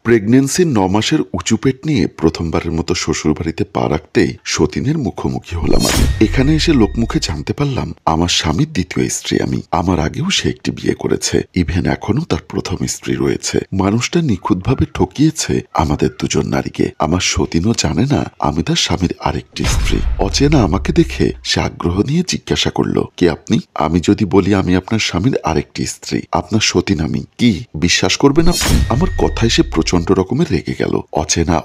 প্রেগন্যান্সির ৯ মাসের উঁচু পেট নিয়ে প্রথমবারের মতো শ্বশুরবাড়িতে পা রাখতেই সতীনের মুখোমুখি হলাম আমি। এখানে এসে লোকমুখে জানতে পারলাম আমার স্বামীর দ্বিতীয় স্ত্রী আমি। আমার আগেও সে একটি বিয়ে করেছে, ইভেন এখনো তার প্রথম স্ত্রী রয়েছে। মানুষটা নিখুঁতভাবে ঠকিয়েছে আমাদের দুজন নারীকে। আমার সতীনও জানে না আমি তার স্বামীর আরেকটি স্ত্রী। অচেনা আমাকে দেখে সে আগ্রহ নিয়ে জিজ্ঞাসা করলো, কে আপনি? আমি যদি বলি আমি আপনার স্বামীর আরেকটি স্ত্রী, আপনার সতীন আমি, কি বিশ্বাস করবেন আপনি? আমার কথায় সে প্রচন্ড রকমের রেগে গেল।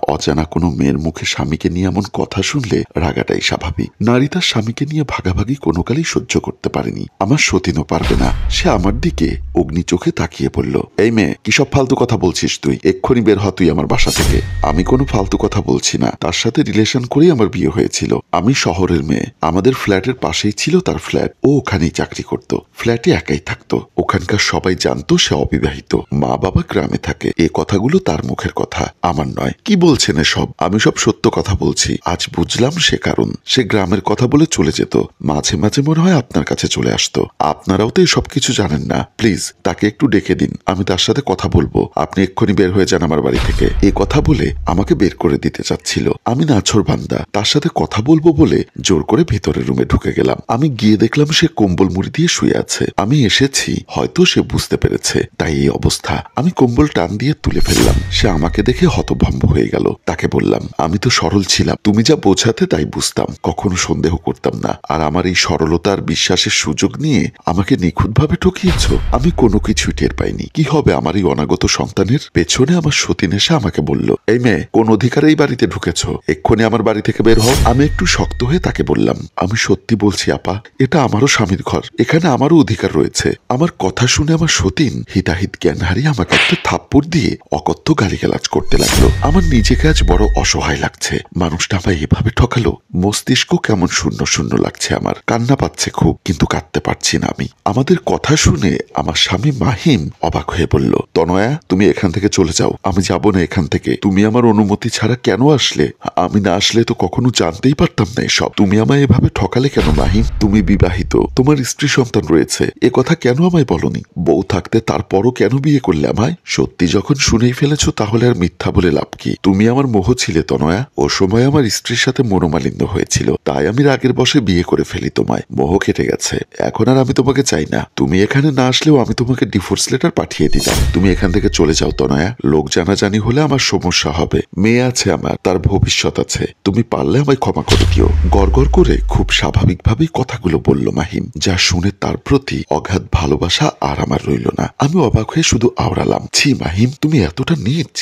অজানা কোনো মেয়ের মুখে স্বামীকে নিয়ে এমন কথা শুনলে রাগাটাই স্বাভাবিক। নারী তার স্বামীকে নিয়ে ভাগাভাগি কোনো কালেই সহ্য করতে পারেনি। আমার সতীনও পারবে না। সে আমার দিকে অগ্নি চোখে তাকিয়ে বলল, এই মেয়ে, কি সব ফালতু কথা বলছিস তুই? এক্ষুনি বের হ তুই আমার বাসা থেকে। আমি কোনো ফালতু কথা বলছি না। তার সাথে রিলেশন করেই আমার বিয়ে হয়েছিল। আমি শহরের মেয়ে, আমাদের ফ্ল্যাটের পাশেই ছিল তার ফ্ল্যাট। ও ওখানেই চাকরি করত, ফ্ল্যাটে একাই থাকতো। ওখানকার সবাই জানতো সে অবিবাহিত, মা বাবা গ্রামে থাকে। এ কথাগুলো তার মুখের কথা, আমার নয়। কি বলছেন এসব? আমি সব সত্য কথা বলছি। আজ বুঝলাম সে কারণ। সে গ্রামের কথা বলে চলে যেত, মাঝে মাঝে মনে হয় আপনার কাছে চলে আসতো। আপনারাও তো এসব কিছু জানেন না। প্লিজ তাকে একটু ডেকে দিন, আমি তার সাথে কথা বলবো। আপনি এক্ষুনি বের হয়ে যান আমার বাড়ি থেকে। এ কথা বলে আমাকে বের করে দিতে চাচ্ছিল। আমি নাছোড়বান্দা, তার সাথে কথা বলবো বলে জোর করে ভেতরের রুমে ঢুকে গেলাম। আমি গিয়ে দেখলাম সে কম্বল মুড়ি দিয়ে শুয়ে আছে। আমি এসেছি, হয়তো সে বুঝতে পেরেছে, তাই এই অবস্থা। আমি কম্বল টান দিয়ে তুলে ফেললাম। সে আমাকে দেখে হতভম্ব হয়ে গেল। তাকে বললাম, আমি তো সরল ছিলাম, তুমি যা বোঝাতে তাই বুঝতাম, কখনো সন্দেহ করতাম না। আর আমার এই সরলতার বিশ্বাসের সুযোগ নিয়ে আমাকে নিখুঁতভাবে ঠকিয়েছ। আমি কোনো কিছুই টের পাইনি। কি হবে আমার এই অনাগত সন্তানের? পেছনে আমার সতীন এসে আমাকে বলল, এই মেয়ে, কোন অধিকারে এই বাড়িতে ঢুকেছ? এক্ষুনি আমার বাড়ি থেকে বের হও। আমি একটু শক্ত হয়ে তাকে বললাম, আমি সত্যি বলছি আপা, এটা আমারও স্বামীর ঘর, এখানে আমারও অধিকার রয়েছে। আমার কথা শুনে আমার সতীন হিতাহিত জ্ঞান হারিয়ে আমাকে একটা থাপ্পড় দিয়ে অকথ্য গালিগালাজ করতে লাগলো। আমার নিজেকে আজ বড় অসহায় লাগছে। মানুষটা আমায় এভাবে ঠকালো। মস্তিষ্ক কেমন শূন্য শূন্য লাগছে আমার। কান্না পাচ্ছে খুব, কিন্তু কাঁদতে পারছি না আমি। আমাদের কথা শুনে আমার স্বামী মাহিম অবাক হয়ে বলল, তনয়া, তুমি এখান থেকে চলে যাও। আমি যাব না এখান থেকে। তুমি আমার অনুমতি ছাড়া কেন আসলে? আমি না আসলে তো কখনো জানতেই পারতাম না এসব। তুমি আমায় এভাবে ঠকালে কেন মাহিম? তুমি বিবাহিত, তোমার স্ত্রী সন্তান রয়েছে, এ কথা কেন আমায় বলনি? বউ থাকতে তারপরও কেন বিয়ে করলে আমায়? সত্যি যখন শুনেই ফেলেছো তাহলে আর মিথ্যা বলে লাভ কি? তুমি আমার মোহ ছিলে তনয়া। ও সময় আমার স্ত্রীর সাথে মনোমালিন্য হয়েছিল, তাই আমি রাগের বশে বিয়ে করে ফেলি তোমায়। মোহ কেটে গেছে, এখন আর আমি তোমাকে চাই না। তুমি এখানে না আসলেও আমি তোমাকে ডিভোর্স লেটার পাঠিয়ে দিতাম। তুমি এখান থেকে চলে যাও তনয়া। লোক জানাজানি হলে আমার সমস্যা হবে। মেয়ে আছে আমার, তার ভবিষ্যৎ আছে। তুমি পারলে আমায় ক্ষমা করে দিও। গড়গড় করে খুব স্বাভাবিকভাবেই কথাগুলো বলল মাহিম, যা শুনে তার প্রতি অগাধ ভালোবাসা আর আমার রইল না। আমি অবাক হয়ে শুধু আওড়ালাম, ছি মাহিম, তুমি এতটা নীচ,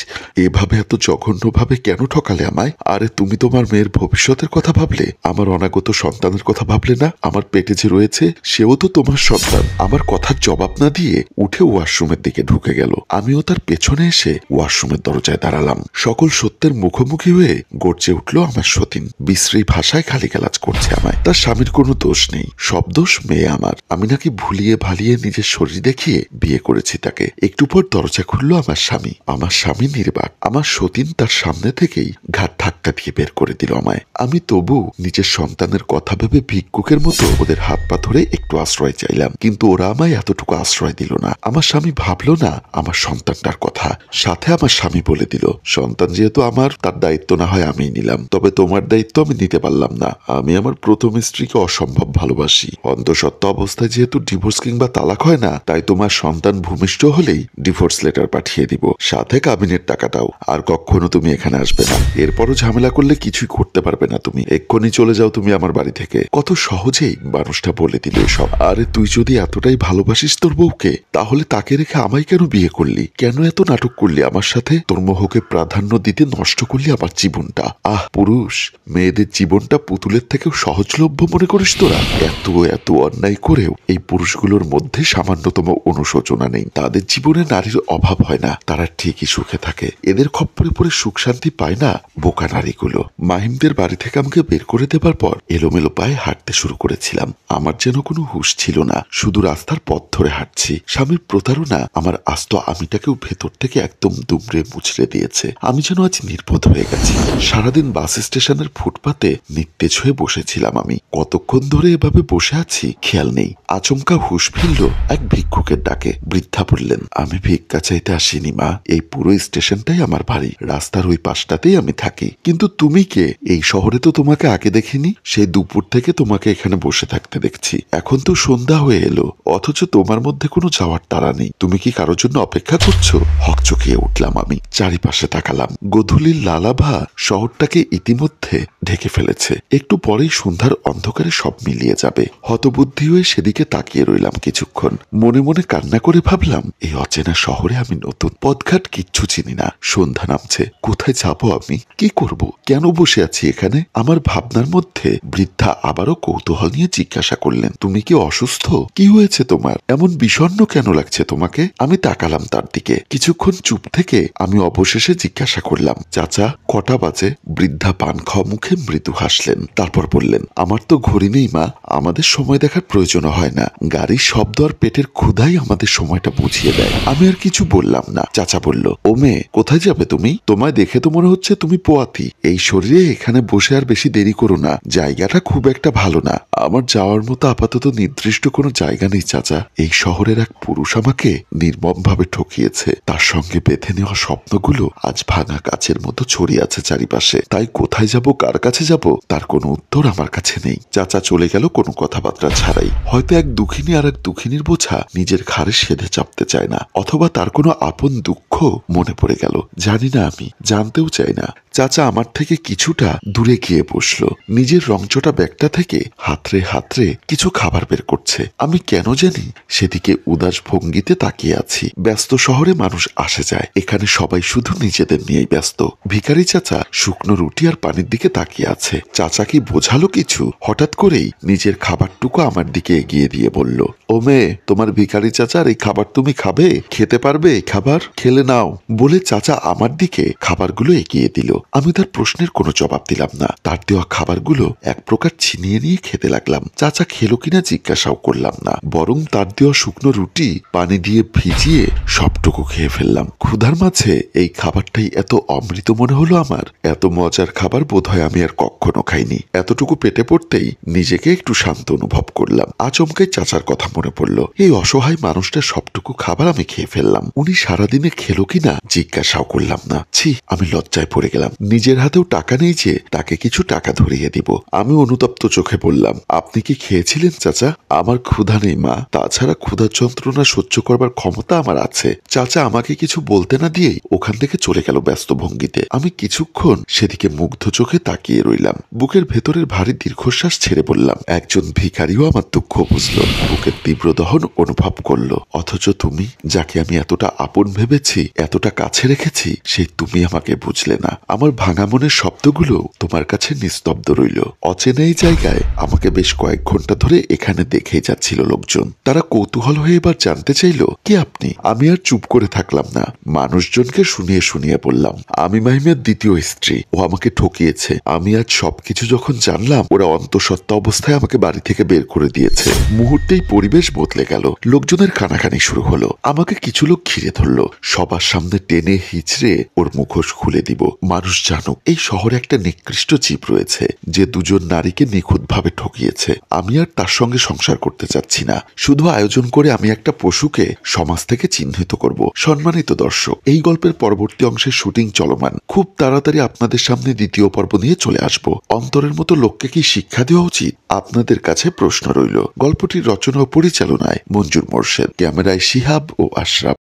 এভাবে এত জঘন্যভাবে কেন ঠকালে আমায়? আরে তুমি তোমার মেয়ের ভবিষ্যতের কথা ভাবলে, আমার অনাগত সন্তানের কথা ভাবলে না? আমার পেটে যে রয়েছে সেও তো তোমার সন্তান। আমার কথার জবাব না দিয়ে উঠে ওয়াশরুমের দিকে ঢুকে গেল। আমিও তার পেছনে এসে ওয়াশরুমের দরজায় দাঁড়ালাম। সকল সত্যের মুখোমুখি হয়ে গর্জে উঠল আমার সতীন। বিশ্রী ভাষায় গালিগালাজ করছে আমায়। তার স্বামীর কোনো দোষ নেই, সব দোষ মেয়ে আমার। আমি নাকি ভুলিয়ে ভালিয়ে নিজের শরীর দেখিয়ে বিয়ে করেছি তাকে। একটু পর দরজা খুলল আমার স্বামী। আমার স্বামী নির্বাক। আমার সতীন তার সামনে থেকেই ঘাট ধাক্কা দিয়ে বের করে দিল আমায়। আমি তবু নিজের সন্তানের কথা ভেবে ভিক্ষুকের মতো ওদের হাত পা ধরে একটু আশ্রয় চাইলাম, কিন্তু ওরা আমায় এতটুকু আশ্রয় দিল না। আমার স্বামী ভাবলো না আমার সন্তানটার কথা। সাথে আমার স্বামী বলে দিল, সন্তান যেহেতু আমার, তার দায়িত্ব না হয় আমিই নিলাম, তবে তোমার দায়িত্ব আমি নিতে পারলাম না। আমি আমার প্রথম স্ত্রীকে অসম্ভব ভালোবাসি। অন্তঃসত্ত্ব অবস্থায় যেহেতু ডিভোর্স কিংবা তালাক হয় না, তাই তোমার সন্তান ভূমিষ্ঠ হলেই ডিভোর্স লেটার পাঠিয়ে দিব, সাথে কাবিনের টাকাটাও। আর কখনো তুমি এখানে আসবে না। এরপরও ঝামেলা করলে কিছুই করতে পারবে না তুমি। এক্ষুনি চলে যাও তুমি আমার বাড়ি থেকে। কত সহজেই মানুষটা বলে দিল এসব। আরে তুই যদি এতটাই ভালোবাসিস তোর বউকে, তাহলে তাকে রেখে আমায় কেন বিয়ে করলি? কেন এত নাটক করলি আমার সাথে? তোর মোহকে প্রাধান্য দিতে নষ্ট করলি আমার জীবনটা। আহ পুরুষ, মেয়েদের জীবনটা পুতুলের থেকেও সহজলভ্য মনে করিস তোরা? এত এত অন্যায় করেও এই পুরুষগুলোর মধ্যে সামান্যতম অনুশোচনা নেই। তাদের জীবনে নারীর অভাব হয় না, তারা ঠিকই সুখে থাকে। এদের খপ্পরে পরে সুখ শান্তি পায় না বোকা নারীগুলো। মাহিমদের বাড়ি থেকে আমাকে বের করে দেবার পর এলোমেলো পায়ে হাঁটতে শুরু করেছিলাম। আমার যেন কোনো হুঁশ ছিল না, শুধু রাস্তার পথ ধরে হাঁটছি। স্বামীর প্রতারণা আমার আস্ত আমিটাকেও ভেতর থেকে একদম দুমড়ে মুচড়ে দিয়েছে। আমি যেন আজ নির্বোধ হয়ে গেছি। সারাদিন বাস স্টেশনের ফুটপাতে নিস্তেজ হয়ে বসেছিলাম আমি। কতক্ষণ ধরে এভাবে বসে আছি খেয়াল নেই। আচমকা হুঁশ ফিরল এক ভিক্ষুকের ডাকে। বৃদ্ধা বললেন, আমি ভিক্ষা চাইতে আসিনি মা, এই পুরো ওই স্টেশনটাই আমার বাড়ি, রাস্তার ওই পাশটাতেই আমি থাকি। কিন্তু তুমি কে? এই শহরে তো তোমাকে আগে দেখিনি। সেই দুপুর থেকে তোমাকে এখানে বসে থাকতে দেখছি। এখন তো সন্ধ্যা হয়ে এলো, অথচ তোমার মধ্যে কোনো যাওয়ার তাড়া নেই। তুমি কি কারোর জন্য অপেক্ষা করছো? হকচকিয়ে উঠলাম আমি, চারিপাশে তাকালাম। গোধূলির লালাভা শহরটাকে ইতিমধ্যে ঢেকে ফেলেছে। একটু পরেই সন্ধ্যার অন্ধকারে সব মিলিয়ে যাবে। হতবুদ্ধি হয়ে সেদিকে তাকিয়ে রইলাম কিছুক্ষণ। মনে মনে কান্না করে ভাবলাম, এই অচেনা শহরে আমি নতুন, পথঘাট কিচ্ছু চিনি না। সন্ধ্যা নামছে, কোথায় যাব আমি? কি করব? কেন বসে আছি এখানে? আমার ভাবনার মধ্যে বৃদ্ধা আবারও কৌতূহল নিয়ে জিজ্ঞাসা করলেন, তুমি কি অসুস্থ? কি হয়েছে তোমার? এমন বিষণ্ণ কেন লাগছে তোমাকে? আমি তাকালাম তার দিকে। কিছুক্ষণ চুপ থেকে আমি অবশেষে জিজ্ঞাসা করলাম, চাচা কটা বাজে? বৃদ্ধা পান খাওয়া মুখে মৃদু হাসলেন। তারপর বললেন, আমার তো ঘড়ি নেই মা, আমাদের সময় দেখার প্রয়োজন হয় না। গাড়ির শব্দ আর পেটের ক্ষুধাই আমাদের সময়টা বুঝিয়ে দেয়। আমি আর কিছু বললাম না। চাচা বলল, ও মেয়ে, কোথায় যাবে তুমি? তোমায় দেখে তো মনে হচ্ছে তুমি পোয়াতি। এই শরীরে এখানে বসে আর বেশি দেরি করো না, জায়গাটা খুব একটা ভালো না। আমার যাওয়ার মতো আপাতত নির্দিষ্ট কোনো জায়গা নেই চাচা। এই শহরের এক পুরুষ আমাকে নির্মমভাবে ঠকিয়েছে। তার সঙ্গে বেঁধে নেওয়া স্বপ্নগুলো আজ ভাঙা কাচের মতো ছড়িয়ে আছে চারিপাশে। তাই কোথায় যাব, কার কাছে যাব, তার কোনো উত্তর আমার কাছে নেই। চাচা চলে গেল কোনো কথাবার্তা ছাড়াই। হয়তো এক দুঃখিনী আর এক দুঃখিনীর বোঝা নিজের ঘাড়ে সেধে চাপতে চায় না, অথবা তার কোনো আপন দুঃখ মনে পড়ে গেল। জানি না, আমি জানতেও চাই না। চাচা আমার থেকে কিছুটা দূরে গিয়ে বসলো। নিজের রংচটা ব্যাগটা থেকে হাতড়ে হাতড়ে কিছু খাবার বের করছে। আমি কেন জানি সেদিকে উদাস ভঙ্গিতে তাকিয়ে আছি। ব্যস্ত শহরে মানুষ আসে যায়, এখানে সবাই শুধু নিজেদের নিয়েই ব্যস্ত। ভিখারি চাচা শুকনো রুটি আর পানির দিকে তাকিয়ে আছে। চাচা কি বোঝালো কিছু? হঠাৎ করেই নিজের খাবারটুকু আমার দিকে এগিয়ে দিয়ে বলল, ও মেয়ে, তোমার ভিখারি চাচার এই খাবার তুমি খাবে? খেতে পারবে এই খাবার? খেলে নাও। বলে চাচা আমার দিকে খাবারগুলো এগিয়ে দিল। আমি তার প্রশ্নের কোনো জবাব দিলাম না। তার দেওয়া খাবারগুলো এক প্রকার ছিনিয়ে নিয়ে খেতে লাগলাম। চাচা খেলো কিনা জিজ্ঞাসাও করলাম না, বরং তার দেওয়া শুকনো রুটি পানি দিয়ে ভিজিয়ে সবটুকু খেয়ে ফেললাম। ক্ষুধার মাঝে এই খাবারটাই এত অমৃত মনে হলো আমার। এত মজার খাবার বোধহয় আমি আর কখনো খাইনি। এতটুকু পেটে পড়তেই নিজেকে একটু শান্ত অনুভব করলাম। আচমকাই চাচার কথা মনে পড়ল। এই অসহায় মানুষটার সবটুকু খাবার আমি খেয়ে ফেললাম। উনি সারাদিনে খেলো কিনা জিজ্ঞাসাও করলাম না। ছি, আমি লজ্জায় পড়ে গেলাম। নিজের হাতেও টাকা নেই যে তাকে কিছু টাকা ধরিয়ে দিব। আমি অনুতপ্ত চোখে বললাম, আপনি কি খেয়েছিলেন চাচা? আমার ক্ষুধা নেই মা, তাছাড়া ক্ষুধার যন্ত্রণা সহ্য করবার ক্ষমতা আমার আছে। চাচা আমাকে কিছু বলতে না দিয়েই ওখান থেকে চলে গেল ব্যস্ত ভঙ্গিতে। আমি কিছুক্ষণ সেদিকে মুগ্ধ চোখে তাকিয়ে রইলাম। বুকের ভেতরের ভারী দীর্ঘশ্বাস ছেড়ে বললাম, একজন ভিখারিও আমার দুঃখ বুঝলো, বুকের তীব্র দহন অনুভব করলো। অথচ তুমি, যাকে আমি এতটা আপন ভেবেছি, এতটা কাছে রেখেছি, সেই তুমি আমাকে বুঝলে না। আমার ভাঙা মনের শব্দগুলো তোমার কাছে নিস্তব্ধ রইল। অচেনা এই জায়গায় আমাকে বেশ কয়েক ঘন্টা ধরে এখানে দেখেই যাচ্ছিল লোকজন। তারা কৌতূহল হয়ে এবার জানতে চাইল, কে আপনি? আমি আর চুপ করে থাকলাম না। মানুষজনকে শুনিয়ে শুনিয়ে বললাম, আমি মাহিমের দ্বিতীয় স্ত্রী। ও আমাকে ঠকিয়েছে। আমি আজ সবকিছু যখন জানলাম, ওরা অন্তঃসত্ত্বা অবস্থায় আমাকে বাড়ি থেকে বের করে দিয়েছে। মুহূর্তেই পরিবেশ বদলে গেল। লোকজনের কানাকানি শুরু হলো। আমাকে কিছু লোক ঘিরে ধরলো। সবার সামনে টেনে হিচড়ে ওর মুখোশ খুলে দিব। মানুষ জানুক, এই শহরে একটা নিকৃষ্ট জীব রয়েছে যে দুজন নারীকে নিখুঁতভাবে ঠকিয়েছে। আমি আর তার সঙ্গে সংসার করতে চাচ্ছি না। শুধু আয়োজন করে আমি একটা পশুকে সমাজ থেকে চিহ্নিত করব। সম্মানিত দর্শক, এই গল্পের পরবর্তী অংশের শুটিং চলমান। খুব তাড়াতাড়ি আপনাদের সামনে দ্বিতীয় পর্ব নিয়ে চলে আসব। অন্তরের মতো লোককে কি শিক্ষা দেওয়া উচিত? আপনাদের কাছে প্রশ্ন রইল। গল্পটির রচনা ও পরিচালনায় মঞ্জুর মোর্শেদ, ক্যামেরায় শিহাব ও আশরাফ।